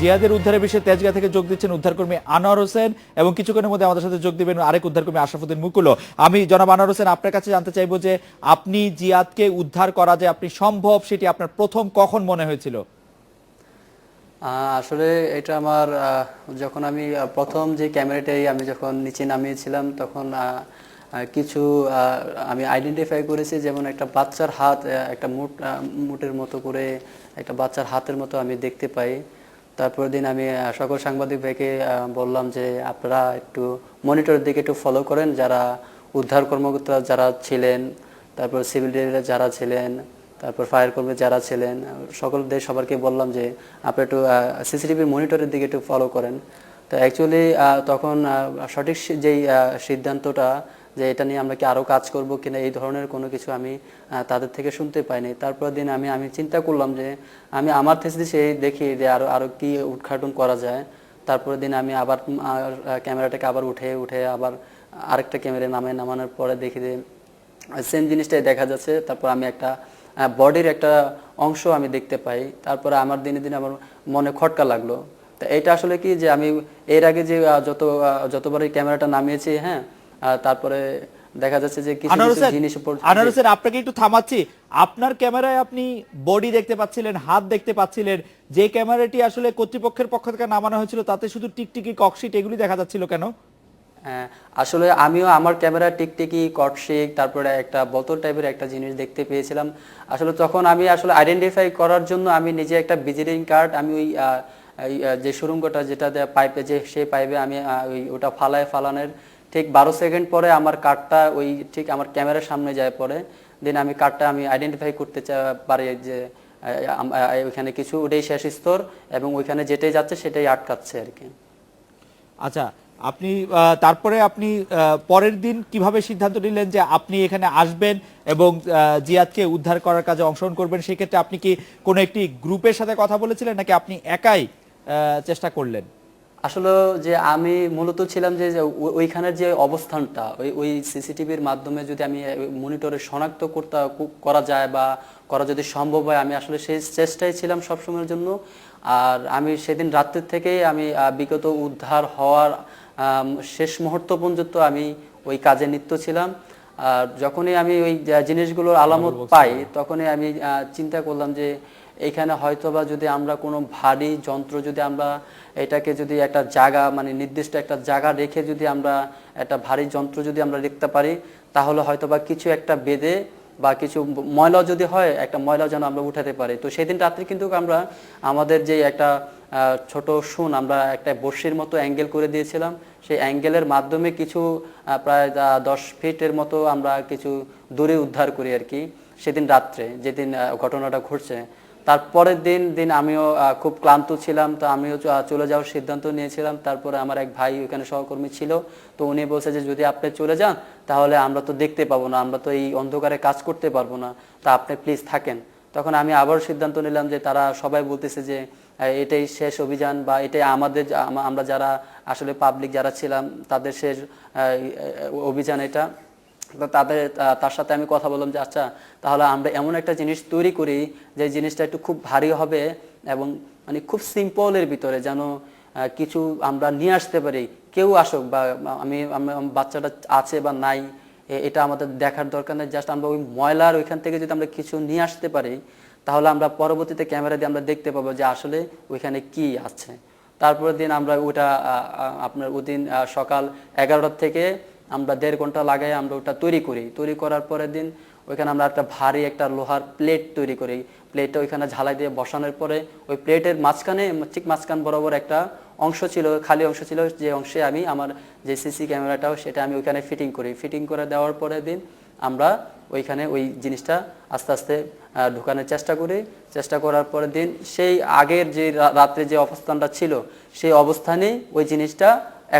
জিয়াদের উদ্ধারের বিষয়ে তেজগাঁ থেকে যোগ দিচ্ছেন উদ্ধারকর্মী আনোয়ার হোসেন এবং কিছুক্ষণের মধ্যে আমাদের সাথে যোগ দিবেন আরেক উদ্ধারকর্মী আশরাফুদ্দিন মুকুলও। আমি জনাব আনোয়ার হোসেন আপনার কাছে জানতে চাইবো যে আপনি জিয়াদকে উদ্ধার করা যে আপনি সম্ভব সেটি আপনার প্রথম কখন মনে হয়েছিল? আসলে এটা আমার যখন আমি প্রথম যে ক্যামেরাটাই আমি যখন নিচে নামিয়েছিলাম তখন কিছু আমি আইডেন্টিফাই করেছি, যেমন একটা বাচ্চার হাত, একটা মুটের মতো করে একটা বাচ্চার হাতের মতো আমি দেখতে পাই। তারপর দিন আমি সকল সাংবাদিক ভাইকে বললাম যে আপনারা একটু মনিটরের দিকে একটু ফলো করেন, যারা উদ্ধার কর্মকর্তা যারা ছিলেন, তারপর সিভিল ডিফেন্সে যারা ছিলেন, তারপর ফায়ার কর্মী যারা ছিলেন, সকলদের সবারকে বললাম যে আপনারা একটু সিসিটিভির মনিটরের দিকে একটু ফলো করেন। তো অ্যাকচুয়ালি তখন সঠিক যেই সিদ্ধান্তটা যে এটা নিয়ে আমরা কি আরও কাজ করব কিনা এই ধরনের কোনো কিছু আমি তাদের থেকে শুনতে পাইনি। তারপর দিন আমি চিন্তা করলাম যে আমি আমার থিসিসে দেখি যে আরও কি উদ্ঘাটন করা যায়। তারপরের দিন আমি আবার ক্যামেরাটাকে আবার উঠে আবার আরেকটা ক্যামেরা নামানোর পরে দেখি যে সেম জিনিসটাই দেখা যাচ্ছে। তারপর আমি একটা বডির একটা অংশ আমি দেখতে পাই। তারপরে আমার দিনে দিনে আমার মনে খটকা লাগলো। তো এটা আসলে কি যে আমি এর আগে যে যতবার এই ক্যামেরাটা নামিয়েছি, হ্যাঁ, তারপরে দেখা যাচ্ছে যে কিছু জিনিস আনোয়ার হোসেন আপনাকে একটু থামাচ্ছি। আপনার ক্যামেরায় আপনি বডি দেখতে পাচ্ছিলেন, হাত দেখতে পাচ্ছিলেন, যে ক্যামেরাটি আসলে কর্তৃপক্ষের পক্ষ থেকে নামানো হয়েছিল তাতে শুধু টিকটিকি ককশিট এগুলি দেখা যাচ্ছিল কেন? আসলে আমিও আমার ক্যামেরা টিকটিকি কটশিক তারপরে একটা বোতল টাইপের একটা জিনিস দেখতে পেয়েছিলাম। আসলে তখন আমি আসলে আইডেন্টিফাই করার জন্য আমি নিজে একটা ভিজিটিং কার্ড আমি ওই যে সুড়ঙ্গটা যেটা পাইপে যে সেই পাইপে আমি ওটা ফালানোর ঠিক 12 সেকেন্ড পরে আমার কার্ডটা ওই ঠিক আমার ক্যামেরার সামনে যায় পরে। দেন আমি কার্ডটা আমি আইডেন্টিফাই করতে পারি যে ওইখানে কিছু ওটাই শেষ স্তর এবং ওইখানে যেটাই যাচ্ছে সেটাই আটকাচ্ছে আর কি। আচ্ছা, আপনি তারপরে আপনি পরের দিন কিভাবে সিদ্ধান্ত নিলেন যে আপনি এখানে আসবেন এবং জিয়াদকে উদ্ধার করার কাজে অংশগ্রহণ করবেন? সেক্ষেত্রে আপনি কি কোনো একটি গ্রুপের সাথে কথা বলেছিলেন নাকি আপনি একাই চেষ্টা করলেন? আসলে যে আমি মূলত ছিলাম যে ওইখানের যে অবস্থানটা ওই সিসিটিভির মাধ্যমে যদি আমি মনিটরে শনাক্ত করা যায় বা করা যদি সম্ভব হয়, আমি আসলে সেই চেষ্টায় ছিলাম সবসময়ের জন্য। আর আমি সেদিন রাত্রের থেকেই আমি বিগত উদ্ধার হওয়ার শেষ মুহূর্ত পর্যন্ত আমি ওই কাজে নিত্য ছিলাম। আর যখনই আমি ওই জিনিসগুলোর আলামত পাই তখনই আমি চিন্তা করলাম যে এইখানে হয়তোবা যদি আমরা কোনো ভারী যন্ত্র যদি আমরা এটাকে যদি একটা জায়গা মানে নির্দিষ্ট একটা জায়গা রেখে যদি আমরা একটা ভারী যন্ত্র যদি আমরা দেখতে পারি তাহলে হয়তোবা কিছু একটা বেঁধে বা কিছু ময়লা যদি হয় একটা ময়লা যেন আমরা উঠাতে পারি। তো সেদিন রাত্রে কিন্তু আমরা আমাদের যে একটা ছোট শুন আমরা একটা বড়শির মতো অ্যাঙ্গেল করে দিয়েছিলাম, সেই অ্যাঙ্গেলের মাধ্যমে কিছু প্রায় 10 ফিটের মতো আমরা কিছু দূরে উদ্ধার করি আর কি সেদিন রাত্রে যেদিন ঘটনাটা ঘটছে। তারপরের দিন আমিও খুব ক্লান্ত ছিলাম, তো আমিও চলে যাওয়ার সিদ্ধান্ত নিয়েছিলাম। তারপরে আমার এক ভাই ওখানে সহকর্মী ছিল, তো উনি বলছে যে যদি আপনি চলে যান তাহলে আমরা তো দেখতে পাবো না, আমরা তো এই অন্ধকারে কাজ করতে পারবো না, তা আপনি প্লিজ থাকেন। তখন আমি আবার সিদ্ধান্ত নিলাম যে তারা সবাই বলতেছে যে এটাই শেষ অভিযান বা এটাই আমাদের আমরা যারা আসলে পাবলিক যারা ছিলাম তাদের শেষ অভিযান এটা। তো তার সাথে আমি কথা বললাম যে আচ্ছা তাহলে আমরা এমন একটা জিনিস তৈরি করি যে জিনিসটা একটু খুব ভারী হবে এবং মানে খুব সিম্পলের ভিতরে যেন কিছু আমরা নিয়ে আসতে পারি। কেউ আসুক বা আমি বাচ্চাটা আছে বা নাই এটা আমাদের দেখার দরকার নেই, জাস্ট আমরা ওই ময়লার ওইখান থেকে যদি আমরা কিছু নিয়ে আসতে পারি তাহলে আমরা পরবর্তীতে ক্যামেরা দিয়ে আমরা দেখতে পাবো যে আসলে ওইখানে কি আছে। তারপরের দিন আমরা ওটা আপনার ওই দিন সকাল 11টার থেকে আমরা 1.5 ঘন্টা লাগাই আমরা ওটা তৈরি করার পরের দিন ওইখানে আমরা একটা ভারী একটা লোহার প্লেট তৈরি করি। প্লেটটা ওইখানে ঝালাই দিয়ে বসানোর পরে ওই প্লেটের মাঝখানে ঠিক মাঝখান বরাবর একটা অংশ ছিল, খালি অংশ ছিল, যে অংশে আমি আমার যে সিসি ক্যামেরাটাও সেটা আমি ওইখানে ফিটিং করে দেওয়ার পরের দিন আমরা ওইখানে ওই জিনিসটা আস্তে আস্তে ঢুকানোর চেষ্টা করার পরের দিন সেই আগের যে রাত্রে যে অবস্থানটা ছিল সেই অবস্থানেই ওই জিনিসটা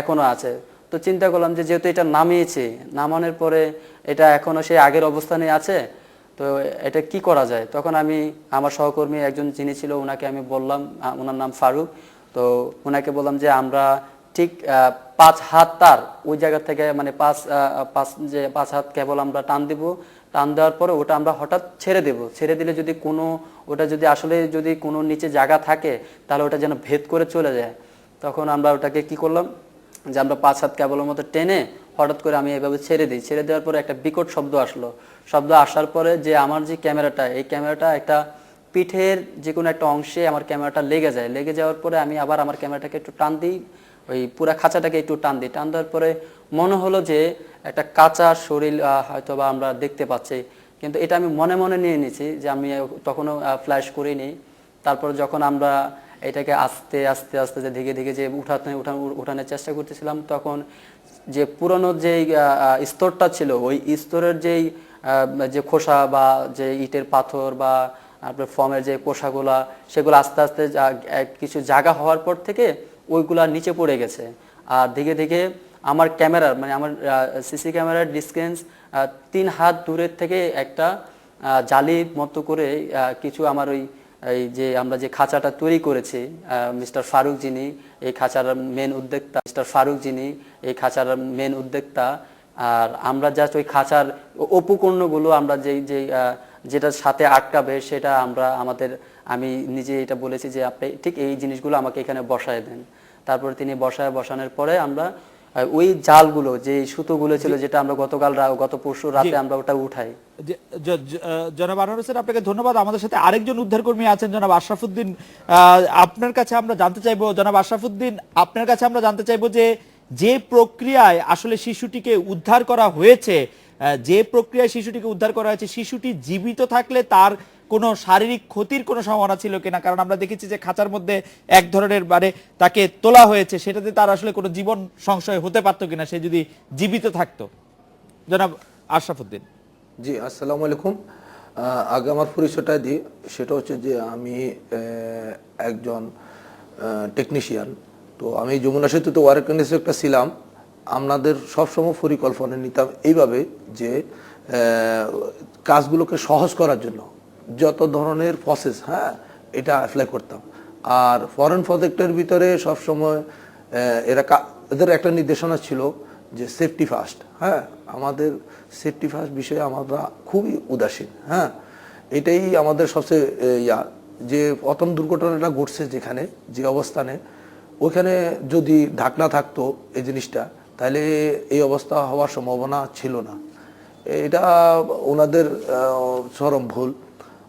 এখনো আছে। তো চিন্তা করলাম যে যেহেতু এটা নামানোর পরে এটা এখনো সেই আগের অবস্থানে আছে, তো এটা কি করা যায়। তখন আমি আমার সহকর্মী একজন যিনি ছিল ওনাকে আমি বললাম, ওনার নাম ফারুক, তো ওনাকে বললাম যে আমরা ঠিক 5 হাত তার ওই জায়গা থেকে মানে 5 হাত কেবল আমরা টান দিব, টান দেওয়ার পরে ওটা আমরা হঠাৎ ছেড়ে দেব, ছেড়ে দিলে যদি কোনো ওটা যদি আসলে যদি কোনো নিচে জায়গা থাকে তাহলে ওটা যেন ভেদ করে চলে যায়। তখন আমরা ওটাকে কি করলাম যে আমরা 5-7 কেবলের মতো টেনে হঠাৎ করে আমি এভাবে ছেড়ে দিই। ছেড়ে দেওয়ার পরে একটা বিকট শব্দ আসলো। শব্দ আসার পরে যে আমার যে ক্যামেরাটা, এই ক্যামেরাটা একটা পিঠের যে কোনো একটা অংশে আমার ক্যামেরাটা লেগে যায়। লেগে যাওয়ার পরে আমি আবার আমার ক্যামেরাটাকে একটু টান দিই, ওই পুরা খাঁচাটাকে একটু টান দিই। টান দেওয়ার পরে মনে হলো যে একটা কাঁচা শরীর হয়তো বা আমরা দেখতে পাচ্ছি, কিন্তু এটা আমি মনে মনে নিয়ে নিয়েছি যে আমি তখনও ফ্ল্যাশ করিনি। তারপর যখন আমরা এটাকে আস্তে আস্তে আস্তে যে ধীরে ধীরে যে উঠানোর চেষ্টা করতেছিলাম, তখন যে পুরনো যেই স্তরটা ছিল ওই স্তরের যেই যে খোসা বা যে ইটের পাথর বা আপনার ফর্মের যে কোষাগুলা, সেগুলো আস্তে আস্তে কিছু জায়গা হওয়ার পর থেকে ওইগুলা নিচে পড়ে গেছে। আর ধীরে ধীরে আমার ক্যামেরার মানে আমার সিসি ক্যামেরার ডিসটেন্স 3 হাত দূরের থেকে একটা জালির মতো করে কিছু আমার ওই এই যে আমরা যে খাঁচাটা তৈরি করেছি, মিস্টার ফারুক যিনি এই খাঁচার মেন উদ্যোক্তা, আর আমরা জাস্ট ওই খাঁচার উপকরণগুলো আমরা যেটার সাথে আটকাবে সেটা আমি নিজে এটা বলেছি যে আপনি ঠিক এই জিনিসগুলো আমাকে এখানে বসায় দেন। তারপর তিনি বসানোর পরে আমরা ওই জালগুলো যে সুতোগুলো ছিল যেটা আমরা গত পরশু রাতে আমরা ওটা উঠাই। জনাব আনোয়ার হোসেন, আপনাকে ধন্যবাদ। আমাদের সাথে আরেকজন উদ্ধারকর্মী আছেন, জনাব আশরাফুদ্দিন। আপনার কাছে আমরা জানতে চাইবো, জনাব আশরাফুদ্দিন, আপনার কাছে আমরা জানতে চাইবো যে প্রক্রিয়ায় আসলে শিশুটিকে উদ্ধার করা হয়েছে, শিশুটি জীবিত থাকলে তার কোনো শারীরিক ক্ষতির কোনো সম্ভাবনা ছিল কিনা? কারণ আমরা দেখেছি যে খাঁচার মধ্যে এক ধরনের মানে তাকে তোলা হয়েছে, সেটাতে তার আসলে কোনো জীবন সংশয় হতে পারতো কিনা সে যদি জীবিত থাকতো। জনাব আশরাফুদ্দিন। জি, আসসালামু আলাইকুম। আগে আমার পরিচয়টা দিই, সেটা হচ্ছে যে আমি একজন টেকনিশিয়ান। তো আমি যমুনা সেতুতে ওয়ার্ক একটা ছিলাম। আমাদের সবসময় পরিকল্পনা নিতাম এইভাবে যে কাজগুলোকে সহজ করার জন্য যত ধরনের প্রসেস এটা অ্যাপ্লাই করতাম। আর ফরেন প্রজেক্টের ভিতরে সবসময় এদের একটা নির্দেশনা ছিল যে সেফটি ফার্স্ট। আমাদের সেফটি ফার্স্ট বিষয়ে আমরা খুবই উদাসীন। এটাই আমাদের সবচেয়ে যে প্রথম দুর্ঘটনাটা ঘটছে যেখানে যে অবস্থানে, ওইখানে যদি ঢাকনা থাকতো এই জিনিসটা, তাহলে এই অবস্থা হওয়ার সম্ভাবনা ছিল না। এটা ওনাদের চরম ভুল।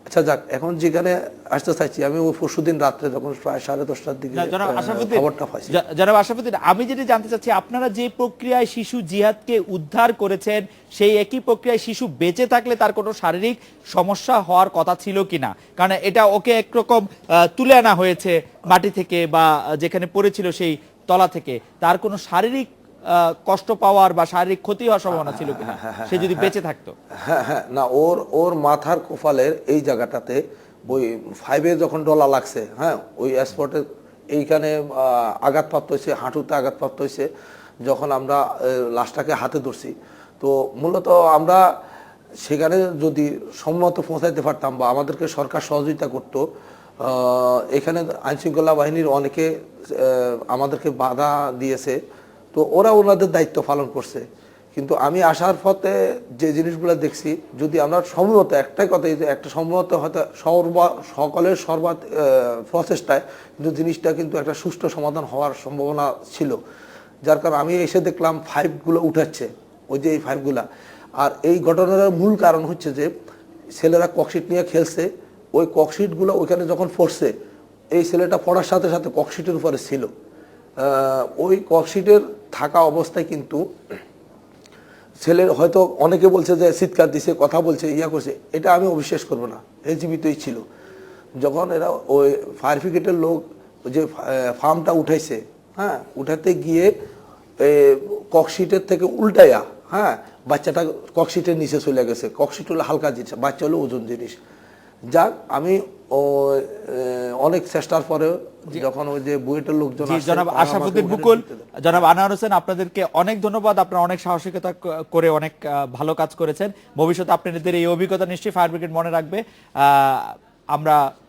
আচ্ছা যাক, এখন যেখানে আসতে চাইছি আমি, ওই পরশুদিন রাত্রে যখন প্রায় 10:30টার দিকে খবরটা পাইছি। জনাব আশরাফুদ্দিন, আমি যেটা জানতে চাচ্ছি, আপনারা যে প্রক্রিয়ায় শিশু জিহাদকে উদ্ধার করেছেন সেই একই প্রক্রিয়ায় শিশু বেঁচে থাকলে তার কোনো শারীরিক সমস্যা হওয়ার কথা ছিল কিনা? কারণ এটা ওকে একরকম তুলে আনা হয়েছে মাটি থেকে বা যেখানে পড়েছিল সেই তলা থেকে, তার কোনো শারীরিক কষ্ট পাওয়ার বা শারীরিক ক্ষতি হওয়ার সম্ভাবনা ছিল কিনা সে যদি বেঁচে থাকতো? না, ওর মাথার কোফালের এই জায়গাটাতে ওই 5-এ যখন ডলা লাগছে, ওই স্পটে এইখানে আঘাতপ্রাপ্ত হয়েছে, হাঁটুতে আঘাতপ্রাপ্ত হয়েছে। যখন আমরা লাশটাকে হাতে ধরছি, তো মূলত আমরা সেখানে যদি সম্মত পৌঁছাইতে পারতাম বা আমাদেরকে সরকার সহযোগিতা করতো, এখানে আইনশৃঙ্খলা বাহিনীর অনেকে আমাদেরকে বাধা দিয়েছে, তো ওরা ওনাদের দায়িত্ব পালন করছে। কিন্তু আমি আসার পথে যে জিনিসগুলো দেখছি, যদি আমরা সম্ভবত একটাই কথা, যে একটা সম্ভবত হয়তো সকলের প্রচেষ্টায় কিন্তু জিনিসটা কিন্তু একটা সুষ্ঠু সমাধান হওয়ার সম্ভাবনা ছিল। যার কারণে আমি এসে দেখলাম 5গুলো উঠাচ্ছে, ওই যে এই 5গুলা। আর এই ঘটনার মূল কারণ হচ্ছে যে ছেলেরা ককশিট নিয়ে খেলছে, ওই ককশিটগুলো ওইখানে যখন পড়ছে, এই ছেলেটা পড়ার সাথে সাথে ককশিটের উপরে ছিল। ওই ককশিটের থাকা অবস্থায় কিন্তু ছেলের হয়তো অনেকে বলছে যে চিৎকার দিছে, কথা বলছে, করছে, এটা আমি অবিশ্বাস করবো না, জীবিতই ছিল। যখন এরা ওই ফায়ার ব্রিগেডের লোক যে ফার্মটা উঠাইছে, উঠাতে গিয়ে ককশিটের থেকে উল্টাইয়া বাচ্চাটা ককশিটের নিচে চলে গেছে। ককশিট হলো হালকা জিনিস, বাচ্চা হলো ওজন জিনিস। যাক, আমি অনেক চেষ্টার পরে যখন ওই যে বুয়েটের লোকজন, জনাব আশরাফুদ্দিন বুকুল, জনাব আনোয়ার হোসেন, আপনাদেরকে অনেক ধন্যবাদ। আপনারা অনেক সাহসিকতা করে অনেক ভালো কাজ করেছেন। ভবিষ্যতে আপনাদের এই অভিজ্ঞতা নিশ্চয়ই ফায়ার ব্রিগেড মনে রাখবে। আমরা